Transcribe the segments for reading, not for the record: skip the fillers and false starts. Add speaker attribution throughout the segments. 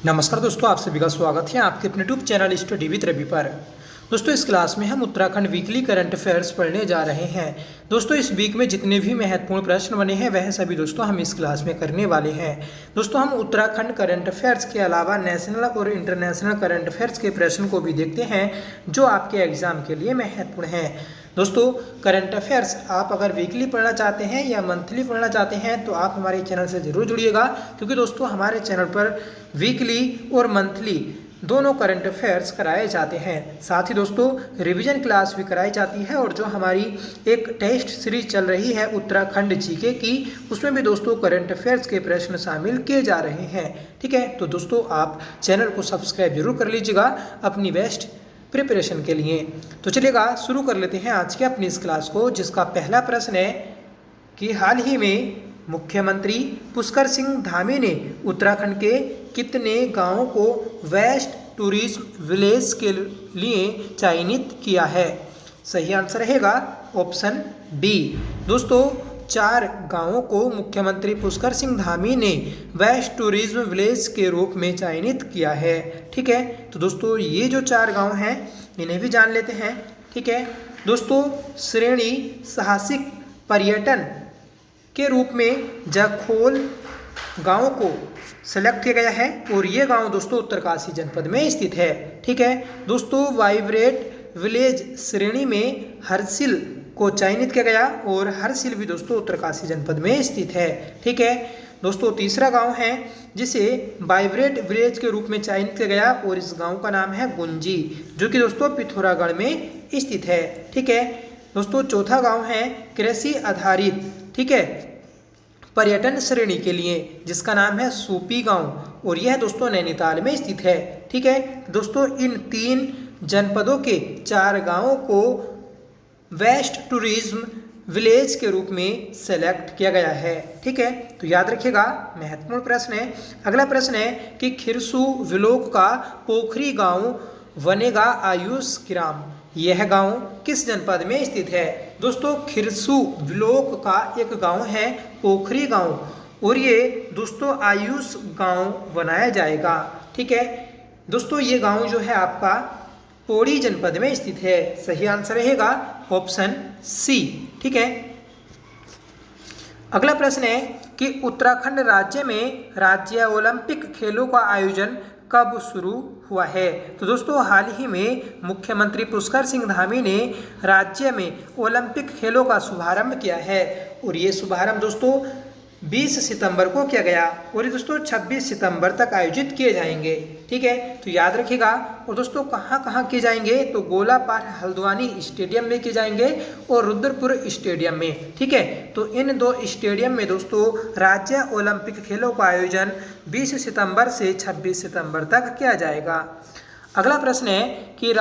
Speaker 1: नमस्कार दोस्तों, आप सभी का स्वागत है आपके अपने YouTube channel study with Ravi पर। दोस्तों, इस क्लास में हम उत्तराखंड वीकली करंट अफेयर्स पढ़ने जा रहे हैं। दोस्तों, इस वीक में जितने भी महत्वपूर्ण प्रश्न बने हैं वह सभी दोस्तों हम इस क्लास में करने वाले हैं। दोस्तों, हम उत्तराखंड करंट अफेयर्स के अलावा नेशनल और इंटरनेशनल करंट अफेयर्स के प्रश्न को भी देखते हैं जो आपके एग्जाम के लिए महत्वपूर्ण हैं। दोस्तों, करंट अफेयर्स आप अगर वीकली पढ़ना चाहते हैं या मंथली पढ़ना चाहते हैं तो आप हमारे चैनल से ज़रूर जुड़िएगा, क्योंकि दोस्तों हमारे चैनल पर वीकली और मंथली दोनों करंट अफेयर्स कराए जाते हैं। साथ ही दोस्तों रिवीजन क्लास भी कराई जाती है, और जो हमारी एक टेस्ट सीरीज चल रही है उत्तराखंड जीके की, उसमें भी दोस्तों करंट अफेयर्स के प्रश्न शामिल किए जा रहे हैं। ठीक है, तो दोस्तों आप चैनल को सब्सक्राइब जरूर कर लीजिएगा अपनी बेस्ट प्रिपरेशन के लिए। तो चलिएगा शुरू कर लेते हैं आज के अपनी इस क्लास को, जिसका पहला प्रश्न है कि हाल ही में मुख्यमंत्री पुष्कर सिंह धामी ने उत्तराखंड के कितने गांवों को वेस्ट टूरिज्म विलेज के लिए चयनित किया है? सही आंसर रहेगा ऑप्शन बी। दोस्तों, 4 गांवों को मुख्यमंत्री पुष्कर सिंह धामी ने वेस्ट टूरिज्म विलेज के रूप में चयनित किया है। ठीक है, तो दोस्तों ये जो 4 गांव हैं इन्हें भी जान लेते हैं। ठीक है दोस्तों, श्रेणी साहसिक पर्यटन के रूप में जखोल गांव को सेलेक्ट किया गया है, और ये गांव दोस्तों उत्तरकाशी जनपद में स्थित है। ठीक है दोस्तों, वाइब्रेट विलेज श्रेणी में हरसिल को चयनित किया गया, और हरसिल भी दोस्तों उत्तरकाशी जनपद में स्थित है। ठीक है दोस्तों, तीसरा गांव है जिसे वाइब्रेट विलेज के रूप में चयनित किया गया, और इस गांव का नाम है गुंजी, जो कि दोस्तों पिथौरागढ़ में स्थित है। ठीक है दोस्तों, चौथा गांव है कृषि आधारित, ठीक है, पर्यटन श्रेणी के लिए, जिसका नाम है सूपी गांव, और यह दोस्तों नैनीताल में स्थित है। ठीक है दोस्तों, इन 3 जनपदों के 4 गांवों को वेस्ट टूरिज्म विलेज के रूप में सेलेक्ट किया गया है। ठीक है, तो याद रखिएगा, महत्वपूर्ण प्रश्न है। अगला प्रश्न है कि खिरसू विलोक का पोखरी गांव बनेगा आयुष ग्राम, यह गांव किस जनपद में स्थित है? दोस्तों, खिरसू विलोक का एक गांव है पोखरी गांव, और ये दोस्तों आयुष गांव बनाया जाएगा। ठीक है दोस्तों, ये गांव जो है आपका पौड़ी जनपद में स्थित है। सही आंसर रहेगा ऑप्शन सी। ठीक है, अगला प्रश्न है कि उत्तराखंड राज्य में राज्य ओलंपिक खेलों का आयोजन कब शुरू हुआ है? तो दोस्तों हाल ही में मुख्यमंत्री पुष्कर सिंह धामी ने राज्य में ओलंपिक खेलों का शुभारंभ किया है, और ये शुभारंभ दोस्तों 20 सितंबर को किया गया, और ये दोस्तों 26 सितंबर तक आयोजित किए जाएंगे। ठीक है, तो याद रखिएगा। और दोस्तों कहाँ कहाँ किए जाएंगे? तो गोलापार हल्द्वानी स्टेडियम में किए जाएंगे और रुद्रपुर स्टेडियम में। ठीक है, तो इन 2 स्टेडियम में दोस्तों राज्य ओलंपिक खेलों का आयोजन 20 सितंबर से 26 सितंबर तक किया जाएगा। अगला प्रश्न है कि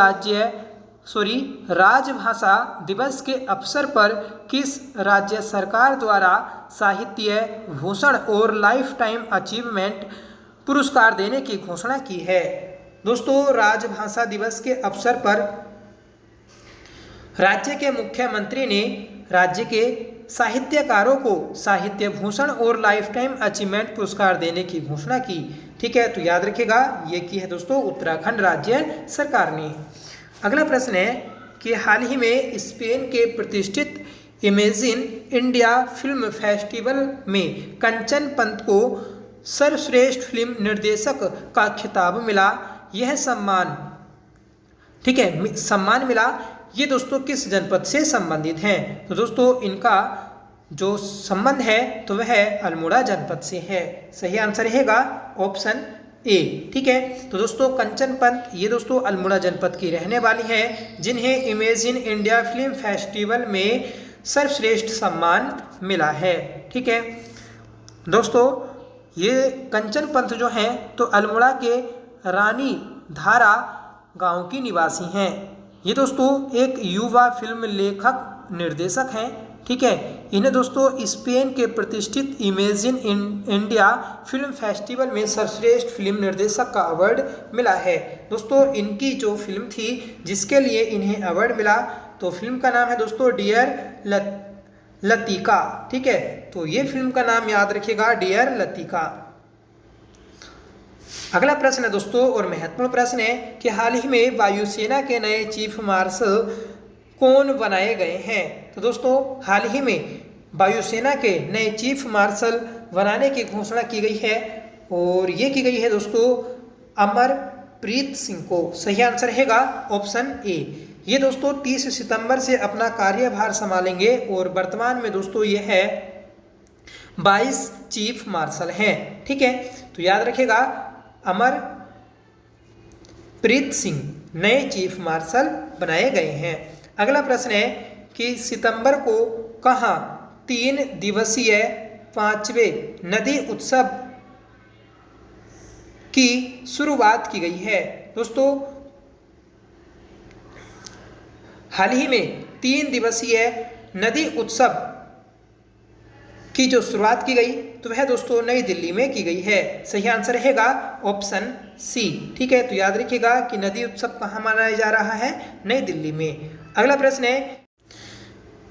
Speaker 1: राजभाषा दिवस के अवसर पर किस राज्य सरकार द्वारा साहित्य भूषण और लाइफ टाइम अचीवमेंट पुरस्कार देने की घोषणा की है? दोस्तों, राजभाषा दिवस के अवसर पर राज्य के मुख्यमंत्री ने राज्य के साहित्यकारों को साहित्य भूषण और लाइफ टाइम अचीवमेंट पुरस्कार देने की घोषणा की। ठीक है, तो याद रखिएगा, ये की है दोस्तों उत्तराखंड राज्य सरकार ने। अगला प्रश्न है कि हाल ही में स्पेन के प्रतिष्ठित इमेजिन इंडिया फिल्म फेस्टिवल में कंचन पंत को सर्वश्रेष्ठ फिल्म निर्देशक का खिताब मिला। यह सम्मान, ठीक है, सम्मान मिला, ये दोस्तों किस जनपद से संबंधित हैं? तो दोस्तों इनका जो संबंध है तो वह अल्मोड़ा जनपद से है। सही आंसर रहेगा ऑप्शन ए। ठीक है, तो दोस्तों कंचन पंत ये दोस्तों अल्मोड़ा जनपद की रहने वाली हैं, जिन्हें इमेजिन इंडिया फिल्म फेस्टिवल में सर्वश्रेष्ठ सम्मान मिला है। ठीक है दोस्तों, ये कंचन पंत जो हैं तो अल्मोड़ा के रानी धारा गांव की निवासी हैं। ये दोस्तों एक युवा फिल्म लेखक निर्देशक हैं। ठीक है, इन्हें दोस्तों स्पेन के प्रतिष्ठित इमेजिन इंडिया फिल्म फेस्टिवल में सर्वश्रेष्ठ फिल्म निर्देशक का अवार्ड मिला है। दोस्तों इनकी जो फिल्म थी जिसके लिए इन्हें अवार्ड मिला, तो फिल्म का नाम है दोस्तों डियर लतिका। ठीक है, तो ये फिल्म का नाम याद रखिएगा, डियर लतिका। अगला प्रश्न है दोस्तों और महत्वपूर्ण प्रश्न है कि हाल ही में वायुसेना के नए चीफ मार्शल कौन बनाए गए हैं। तो दोस्तों हाल ही में वायुसेना के नए चीफ मार्शल बनाने की घोषणा की गई है और ये की गई है दोस्तों अमरप्रीत सिंह को। सही आंसर रहेगा ऑप्शन ए। ये दोस्तों 30 सितंबर से अपना कार्यभार संभालेंगे और वर्तमान में दोस्तों ये है 22 चीफ मार्शल हैं। ठीक है, तो याद रखिएगा अमरप्रीत सिंह नए चीफ मार्शल बनाए गए हैं। अगला प्रश्न है कि सितंबर को कहाँ 3 दिवसीय 5वें नदी उत्सव की शुरुआत की गई है। दोस्तों हाल ही में 3 दिवसीय नदी उत्सव की जो शुरुआत की गई तो वह दोस्तों नई दिल्ली में की गई है। सही आंसर रहेगा ऑप्शन सी। ठीक है, तो याद रखिएगा कि नदी उत्सव कहाँ मनाया जा रहा है, नई दिल्ली में। अगला प्रश्न है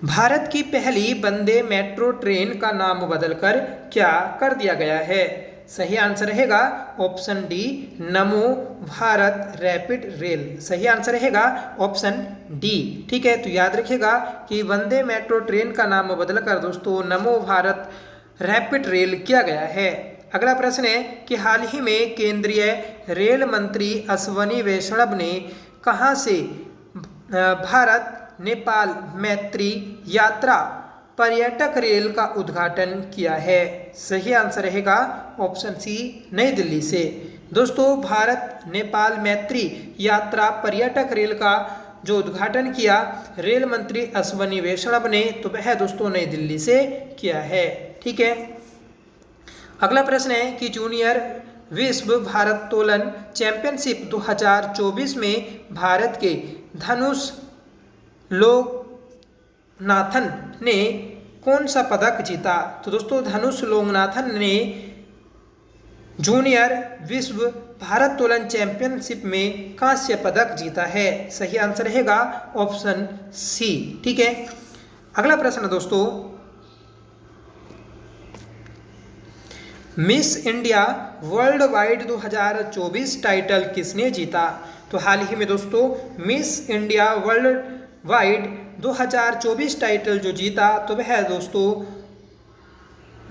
Speaker 1: भारत की पहली वंदे मेट्रो ट्रेन का नाम बदलकर क्या कर दिया गया है। सही आंसर रहेगा ऑप्शन डी नमो भारत रैपिड रेल। सही आंसर रहेगा ऑप्शन डी। ठीक है, तो याद रखिएगा कि वंदे मेट्रो ट्रेन का नाम बदलकर दोस्तों नमो भारत रैपिड रेल किया गया है। अगला प्रश्न है कि हाल ही में केंद्रीय रेल मंत्री अश्विनी वैष्णव ने कहां से भारत नेपाल मैत्री यात्रा पर्यटक रेल का उद्घाटन किया है। सही आंसर रहेगा ऑप्शन सी नई दिल्ली से। दोस्तों भारत नेपाल मैत्री यात्रा पर्यटक रेल का जो उद्घाटन किया रेल मंत्री अश्विनी वैष्णव ने तो वह दोस्तों नई दिल्ली से किया है। ठीक है, अगला प्रश्न है कि जूनियर विश्व भारोत्तोलन चैंपियनशिप 2024 में भारत के धनुष लोकनाथन ने कौन सा पदक जीता। तो दोस्तों धनुष लोकनाथन ने जूनियर विश्व भारोत्तोलन चैंपियनशिप में कांस्य पदक जीता है। सही आंसर रहेगा ऑप्शन सी। ठीक है, अगला प्रश्न दोस्तों miss India world wide 2024 title किसने जीता। तो हाल ही में दोस्तों miss India world wide 2024 title जो जीता तो वह दोस्तों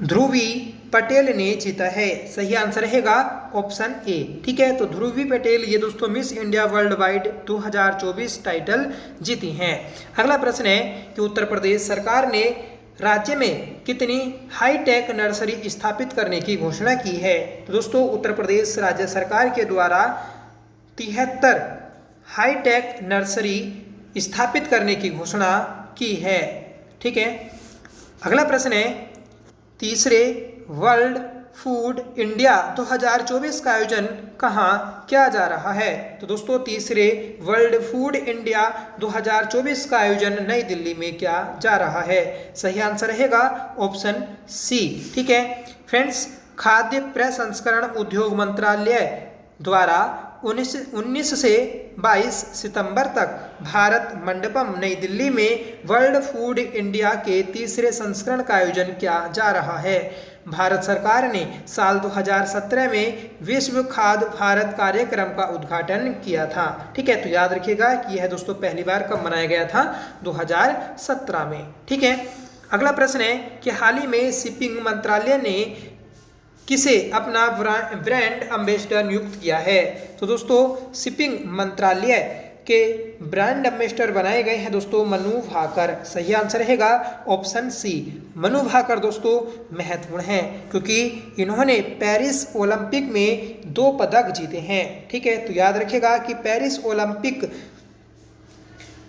Speaker 1: ध्रुवी पटेल ने जीता है। सही आंसर रहेगा ऑप्शन ए। ठीक है, तो ध्रुवी पटेल ये दोस्तों miss India world wide 2024 title जीती हैं। अगला प्रश्न है कि उत्तर प्रदेश सरकार ने राज्य में कितनी हाईटेक नर्सरी स्थापित करने की घोषणा की है। तो दोस्तों उत्तर प्रदेश राज्य सरकार के द्वारा 73 हाईटेक नर्सरी स्थापित करने की घोषणा की है। ठीक है, अगला प्रश्न है तीसरे वर्ल्ड फूड इंडिया 2024 का आयोजन कहाँ किया जा रहा है। तो दोस्तों तीसरे वर्ल्ड फूड इंडिया 2024 का आयोजन नई दिल्ली में किया जा रहा है। सही आंसर रहेगा ऑप्शन सी। ठीक है फ्रेंड्स, खाद्य प्रसंस्करण उद्योग मंत्रालय द्वारा 19 से 22 सितंबर तक भारत मंडपम नई दिल्ली में वर्ल्ड फूड इंडिया के तीसरे संस्करण का आयोजन किया जा रहा है। भारत सरकार ने साल 2017 में विश्व खाद्य भारत कार्यक्रम का उद्घाटन किया था। ठीक है, तो याद रखिएगा कि यह दोस्तों पहली बार कब मनाया गया था, 2017 में। ठीक है, अगला प्रश्न है कि हाल ही में शिपिंग मंत्रालय ने किसे अपना ब्रांड एम्बेसडर नियुक्त किया है। तो दोस्तों शिपिंग मंत्रालय के ब्रांड एम्बेसडर बनाए गए हैं दोस्तों मनु भाकर। सही आंसर रहेगा ऑप्शन सी। मनु भाकर दोस्तों महत्वपूर्ण हैं क्योंकि इन्होंने पेरिस ओलंपिक में 2 पदक जीते हैं। ठीक है, तो याद रखिएगा कि पेरिस ओलंपिक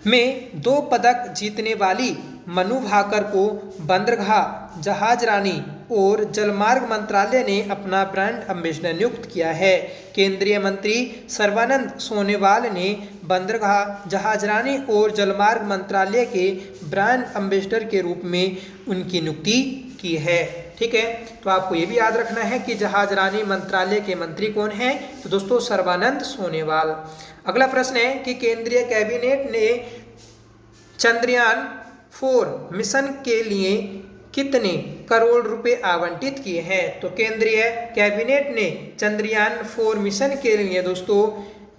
Speaker 1: में 2 पदक जीतने वाली मनु भाकर को बंदरगाह जहाजरानी और जलमार्ग मंत्रालय ने अपना ब्रांड एम्बेसडर नियुक्त किया है। केंद्रीय मंत्री सर्बानंद सोनोवाल ने बंदरगाह जहाजरानी और जलमार्ग मंत्रालय के ब्रांड एम्बेसडर के रूप में उनकी नियुक्ति की है। ठीक है, तो आपको ये भी याद रखना है कि जहाजरानी मंत्रालय के मंत्री कौन हैं, तो दोस्तों सर्बानंद सोनोवाल। अगला प्रश्न है कि केंद्रीय कैबिनेट ने चंद्रयान 4 मिशन के लिए कितने करोड़ रुपए आवंटित किए हैं? तो केंद्रीय कैबिनेट ने चंद्रयान 4 मिशन के लिए दोस्तों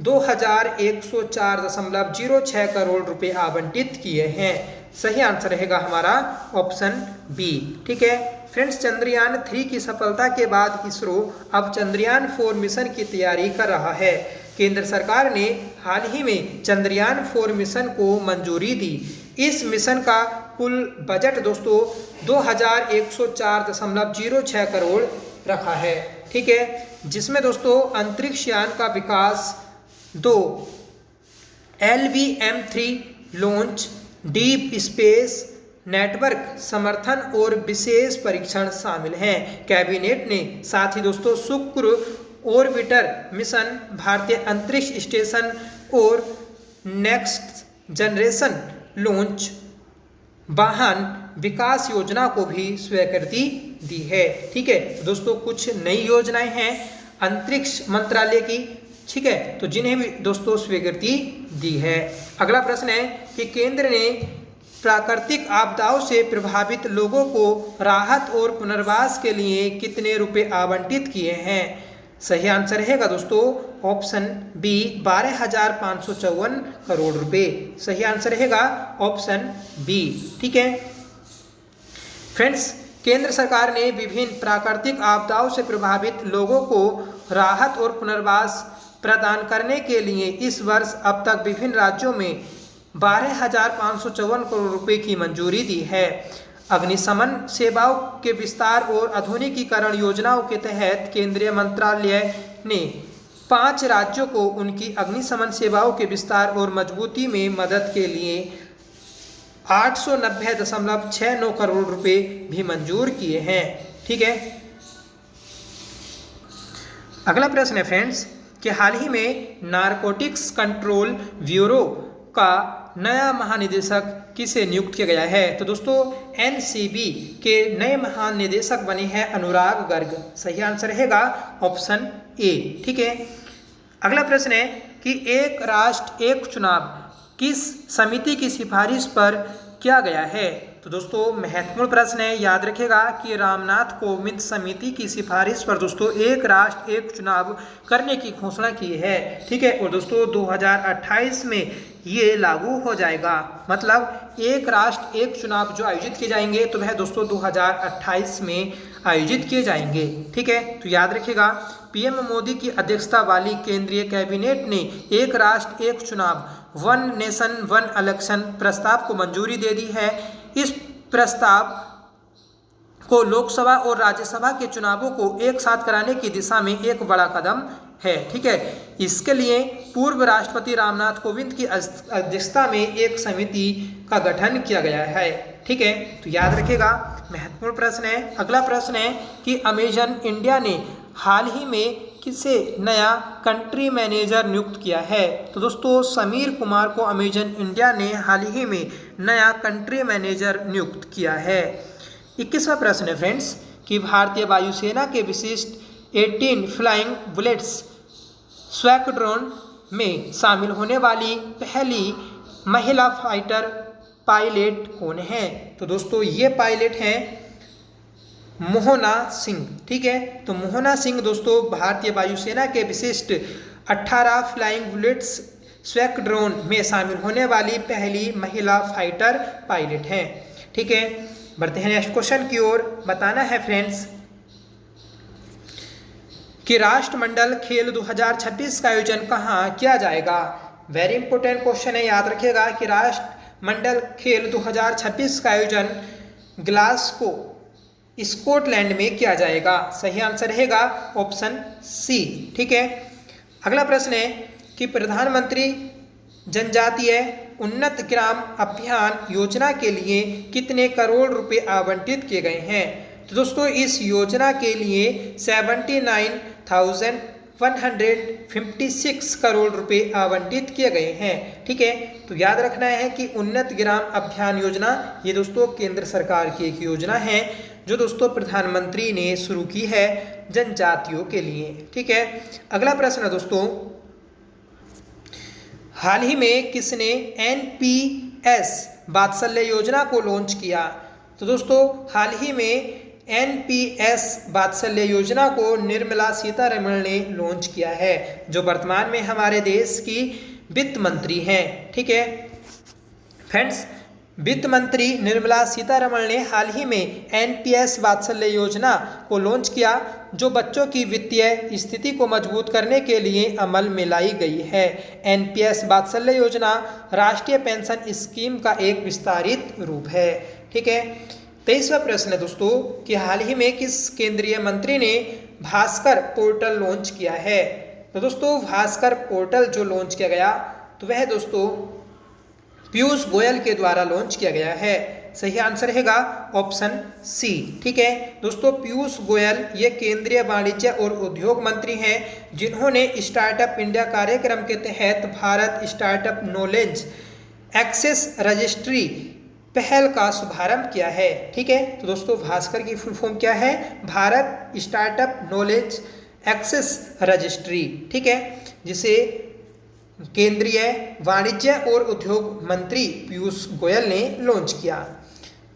Speaker 1: 2104.06 करोड़ रुपए आवंटित किए हैं। सही आंसर रहेगा हमारा ऑप्शन बी। ठीक है फ्रेंड्स, चंद्रयान 3 की सफलता के बाद इसरो अब चंद्रयान 4 मिशन की तैयारी कर रहा है। केंद्र सरकार ने हाल ही में चंद्रयान 4 मिशन को मंजूरी दी। इस मिशन का कुल बजट दोस्तों 2104.06 करोड़ रखा है। ठीक है, जिसमें दोस्तों अंतरिक्ष यान का विकास 2 LVM-3 launch, deep space network समर्थन और विशेष परीक्षण शामिल हैं। कैबिनेट ने साथ ही दोस्तों शुक्र ऑर्बिटर मिशन, भारतीय अंतरिक्ष स्टेशन और नेक्स्ट जनरेशन लॉन्च वाहन विकास योजना को भी स्वीकृति दी है। ठीक है दोस्तों, कुछ नई योजनाएं हैं अंतरिक्ष मंत्रालय की। ठीक है, तो जिन्हें भी दोस्तों स्वीकृति दी है। अगला प्रश्न है कि केंद्र ने प्राकृतिक आपदाओं से प्रभावित लोगों को राहत और पुनर्वास के लिए कितने रुपए आवंटित किए हैं? सही आंसर रहेगा दोस्तों ऑप्शन बी 12,554 करोड़ रुपए। सही आंसर रहेगा ऑप्शन बी। ठीक है फ्रेंड्स, केंद्र सरकार ने विभिन्न प्राकृतिक आपदाओं से प्रभावित लोगों को राहत और पुनर्वास प्रदान करने के लिए इस वर्ष अब तक विभिन्न राज्यों में 12,554 करोड़ रुपए की मंजूरी दी है। अग्निशमन सेवाओं के विस्तार और आधुनिकीकरण योजनाओं के तहत केंद्रीय मंत्रालय ने 5 राज्यों को उनकी अग्निशमन सेवाओं के विस्तार और मजबूती में मदद के लिए 890.69 करोड़ रुपए भी मंजूर किए हैं। ठीक है, अगला प्रश्न है फ्रेंड्स कि हाल ही में नारकोटिक्स कंट्रोल ब्यूरो का नया महानिदेशक किसे नियुक्त किया गया है? तो दोस्तों NCB के नए महानिदेशक बने हैं अनुराग गर्ग। सही आंसर रहेगा ऑप्शन ए। ठीक है, अगला प्रश्न है कि एक राष्ट्र एक चुनाव किस समिति की सिफारिश पर किया गया है? तो दोस्तों महत्वपूर्ण प्रश्न है, याद रखिएगा कि रामनाथ कोविंद समिति की सिफारिश पर दोस्तों एक राष्ट्र एक चुनाव करने की घोषणा की है। ठीक है, और दोस्तों 2028 में ये लागू हो जाएगा। मतलब एक राष्ट्र एक चुनाव जो आयोजित किए जाएंगे तो वह दोस्तों 2028 में आयोजित किए जाएंगे। ठीक है, तो याद रखिएगा PM मोदी की अध्यक्षता वाली केंद्रीय कैबिनेट ने एक राष्ट्र एक चुनाव वन नेशन वन इलेक्शन प्रस्ताव को मंजूरी दे दी है। इस प्रस्ताव को लोकसभा और राज्यसभा के चुनावों को एक साथ कराने की दिशा में एक बड़ा कदम है। ठीक है, इसके लिए पूर्व राष्ट्रपति रामनाथ कोविंद की अध्यक्षता में एक समिति का गठन किया गया है। ठीक है, तो याद रखिएगा महत्वपूर्ण प्रश्न है। अगला प्रश्न है कि अमेजन इंडिया ने हाल ही में किसे नया कंट्री मैनेजर नियुक्त किया है? तो दोस्तों समीर कुमार को अमेजन इंडिया ने हाल ही में नया कंट्री मैनेजर नियुक्त किया है। 21वां प्रश्न है फ्रेंड्स कि भारतीय वायुसेना के विशिष्ट 18 फ्लाइंग बुलेट्स स्क्वाड्रन में शामिल होने वाली पहली महिला फाइटर पायलट कौन है? तो दोस्तों ये पायलट हैं मोहना सिंह। ठीक है, तो मोहना सिंह दोस्तों भारतीय वायुसेना के विशिष्ट 18 फ्लाइंग बुलेट्स स्क्वाड्रन में शामिल होने वाली पहली महिला फाइटर पायलट हैं। ठीक है, बढ़ते हैं नेक्स्ट क्वेश्चन की ओर। बताना है फ्रेंड्स कि राष्ट्रमंडल खेल 2026 का आयोजन कहाँ किया जाएगा? वेरी इंपॉर्टेंट क्वेश्चन है, याद रखिएगा कि राष्ट्रमंडल खेल 2026 का आयोजन ग्लासगो स्कॉटलैंड में किया जाएगा। सही आंसर रहेगा ऑप्शन सी। ठीक है, अगला प्रश्न है कि प्रधानमंत्री जनजातीय उन्नत ग्राम अभियान योजना के लिए कितने करोड़ रुपए आवंटित किए गए हैं? तो दोस्तों इस योजना के लिए 79,156 करोड़ रुपए आवंटित किए गए हैं। ठीक है, तो याद रखना है कि उन्नत ग्राम अभियान योजना ये दोस्तों केंद्र सरकार की एक योजना है जो दोस्तों प्रधानमंत्री ने शुरू की है जनजातियों के लिए। ठीक है, अगला प्रश्न है दोस्तों हाल ही में किसने NPS वात्सल्य योजना को लॉन्च किया? तो दोस्तों हाल ही में NPS वात्सल्य योजना को निर्मला सीतारमण ने लॉन्च किया है, जो वर्तमान में हमारे देश की वित्त मंत्री हैं। ठीक है फ्रेंड्स, वित्त मंत्री निर्मला सीतारमण ने हाल ही में NPS वात्सल्य योजना को लॉन्च किया, जो बच्चों की वित्तीय स्थिति को मजबूत करने के लिए अमल में लाई गई है। NPS वात्सल्य योजना राष्ट्रीय पेंशन स्कीम का एक विस्तारित रूप है। ठीक है, 23वां प्रश्न है दोस्तों कि हाल ही में किस केंद्रीय मंत्री ने भास्कर पोर्टल लॉन्च किया है। तो दोस्तों भास्कर पोर्टल जो लॉन्च किया गया तो वह दोस्तों पीयूष गोयल के द्वारा लॉन्च किया गया है। सही आंसर रहेगा ऑप्शन सी। ठीक है दोस्तों, पीयूष गोयल ये केंद्रीय वाणिज्य और उद्योग मंत्री हैं, जिन्होंने स्टार्टअप इंडिया कार्यक्रम के तहत Bharat startup knowledge access registry पहल का शुभारंभ किया है। ठीक है, तो दोस्तों भास्कर की फुल फॉर्म क्या है? Bharat startup knowledge access registry. ठीक है, जिसे केंद्रीय वाणिज्य और उद्योग मंत्री पीयूष गोयल ने लॉन्च किया।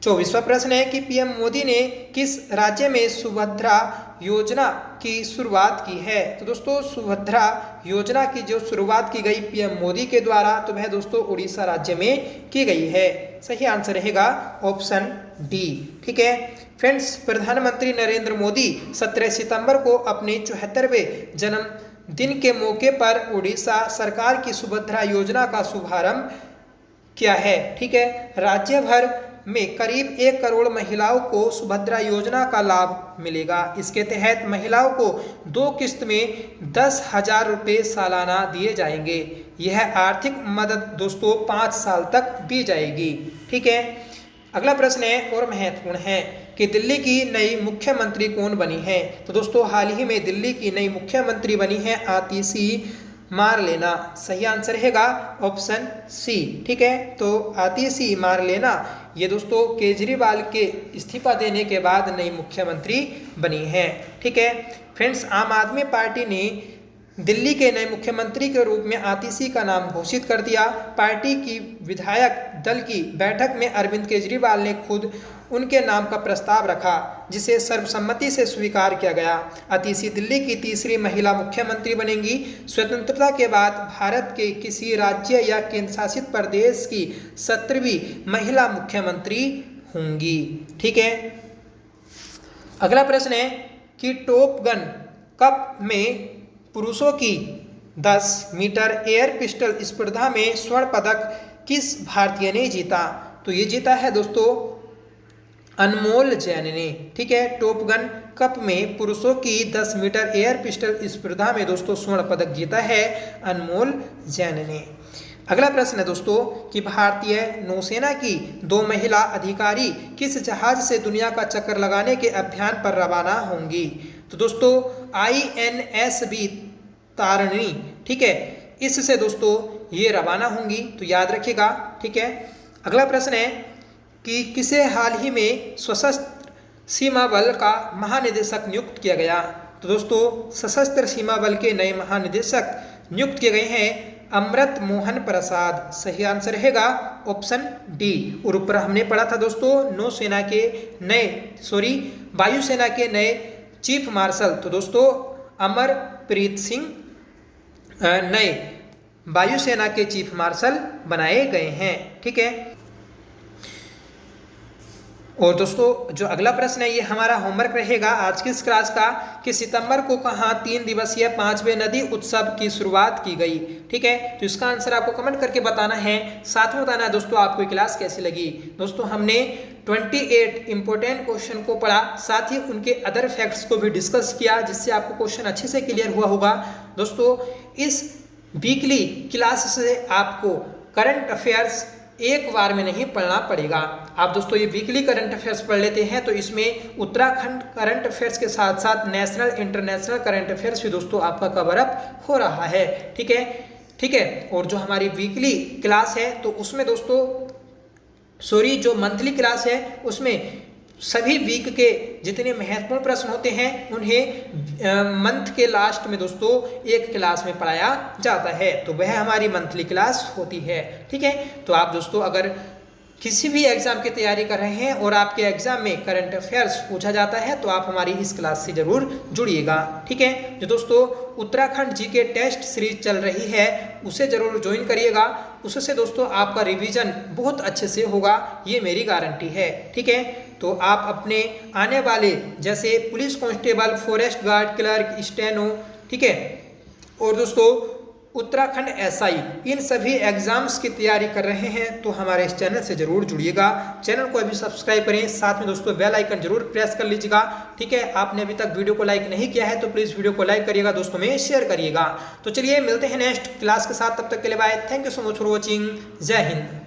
Speaker 1: 24वां प्रश्न है कि पीएम मोदी ने किस राज्य में सुभद्रा योजना की शुरुआत की है। तो दोस्तों सुभद्रा योजना की जो शुरुआत की गई पीएम मोदी के द्वारा तो वह दोस्तों उड़ीसा राज्य में की गई है। सही आंसर रहेगा ऑप्शन डी। ठीक है फ्रेंड्स, प्रधानमंत्री नरेंद्र मोदी 17 सितंबर को अपने 74वें जन्मदिन के मौके पर उड़ीसा सरकार की सुभद्रा योजना का शुभारंभ किया है। ठीक है, राज्य भर में करीब 1 करोड़ महिलाओं को सुभद्रा योजना का लाभ मिलेगा। इसके तहत महिलाओं को 2 किस्त में 10,000 रुपये सालाना दिए जाएंगे। यह आर्थिक मदद दोस्तों 5 साल तक दी जाएगी। ठीक है, अगला प्रश्न है और महत्वपूर्ण है कि दिल्ली की नई मुख्यमंत्री कौन बनी है। तो दोस्तों हाल ही में दिल्ली की नई मुख्यमंत्री बनी है आतिशी मारलेना। सही आंसर रहेगा ऑप्शन सी। ठीक है, तो आतिशी मारलेना ये दोस्तों केजरीवाल के इस्तीफा देने के बाद नई मुख्यमंत्री बनी है। ठीक है फ्रेंड्स, आम आदमी पार्टी ने दिल्ली के नए मुख्यमंत्री के रूप में आतिशी का नाम घोषित कर दिया। पार्टी की विधायक दल की बैठक में अरविंद केजरीवाल ने खुद उनके नाम का प्रस्ताव रखा, जिसे सर्वसम्मति से स्वीकार किया गया। आतिशी दिल्ली की तीसरी महिला मुख्यमंत्री बनेंगी। स्वतंत्रता के बाद भारत के किसी राज्य या केंद्र शासित प्रदेश की 17वीं महिला मुख्यमंत्री होंगी। ठीक है, अगला प्रश्न है कि टॉप गन कप में पुरुषों की 10 मीटर एयर पिस्टल स्पर्धा में स्वर्ण पदक किस भारतीय ने जीता। तो ये जीता है दोस्तों अनमोल जैन ने। ठीक है, टॉप गन कप में पुरुषों की 10 मीटर एयर पिस्टल स्पर्धा में दोस्तों स्वर्ण पदक जीता है अनमोल जैन ने। अगला प्रश्न है दोस्तों कि भारतीय नौसेना की 2 महिला अधिकारी किस जहाज से दुनिया का चक्कर लगाने के अभियान पर रवाना होंगी। तो दोस्तों INSV तारिणी। ठीक है, इससे दोस्तों ये रवाना होंगी, तो याद रखिएगा। ठीक है, अगला प्रश्न है कि किसे हाल ही में सशस्त्र सीमा बल का महानिदेशक नियुक्त किया गया। तो दोस्तों सशस्त्र सीमा बल के नए महानिदेशक नियुक्त किए गए हैं अमृत मोहन प्रसाद। सही आंसर रहेगा ऑप्शन डी। और ऊपर हमने पढ़ा था दोस्तों वायुसेना के नए चीफ मार्शल तो दोस्तों अमरप्रीत सिंह नए वायुसेना के चीफ मार्शल बनाए गए हैं। ठीक है, और दोस्तों जो अगला प्रश्न है ये हमारा होमवर्क रहेगा आज की इस क्लास का कि सितंबर को कहाँ 3 दिवसीय 5वें नदी उत्सव की शुरुआत की गई। ठीक है, तो इसका आंसर आपको कमेंट करके बताना है। साथ में बताना है दोस्तों आपको ये क्लास कैसी लगी। दोस्तों हमने 28 इंपॉर्टेंट क्वेश्चन को पढ़ा, साथ ही उनके अदर फैक्ट्स को भी डिस्कस किया, जिससे आपको क्वेश्चन अच्छे से क्लियर हुआ होगा। दोस्तों इस वीकली क्लास से आपको करंट अफेयर्स एक बार में नहीं पढ़ना पड़ेगा। आप दोस्तों ये वीकली करंट अफेयर्स पढ़ लेते हैं तो इसमें उत्तराखंड करंट अफेयर्स के साथ साथ नेशनल इंटरनेशनल करंट अफेयर्स भी दोस्तों आपका कवर अप हो रहा है। ठीक है, और जो हमारी वीकली क्लास है तो उसमें दोस्तों जो मंथली क्लास है उसमें सभी वीक के जितने महत्वपूर्ण प्रश्न होते हैं उन्हें मंथ के लास्ट में दोस्तों एक क्लास में पढ़ाया जाता है, तो वह हमारी मंथली क्लास होती है। ठीक है, तो आप दोस्तों अगर किसी भी एग्जाम की तैयारी कर रहे हैं और आपके एग्जाम में करंट अफेयर्स पूछा जाता है तो आप हमारी इस क्लास से जरूर जुड़िएगा। ठीक है, जो दोस्तों उत्तराखंड जीके टेस्ट सीरीज चल रही है उसे जरूर ज्वाइन करिएगा। उससे दोस्तों आपका रिवीजन बहुत अच्छे से होगा, ये मेरी गारंटी है। ठीक है, तो आप अपने आने वाले जैसे police constable, forest guard, clerk, steno, ठीक है, और दोस्तों उत्तराखंड एसआई, इन सभी एग्जाम्स की तैयारी कर रहे हैं तो हमारे इस चैनल से जरूर जुड़िएगा। चैनल को अभी सब्सक्राइब करें, साथ में दोस्तों बेल आइकन जरूर प्रेस कर लीजिएगा। ठीक है, आपने अभी तक वीडियो को लाइक नहीं किया है तो प्लीज़ वीडियो को लाइक करिएगा, दोस्तों में शेयर करिएगा। तो चलिए मिलते हैं नेक्स्ट क्लास के साथ, तब तक के लिए bye. Thank you so much for watching. जय हिंद।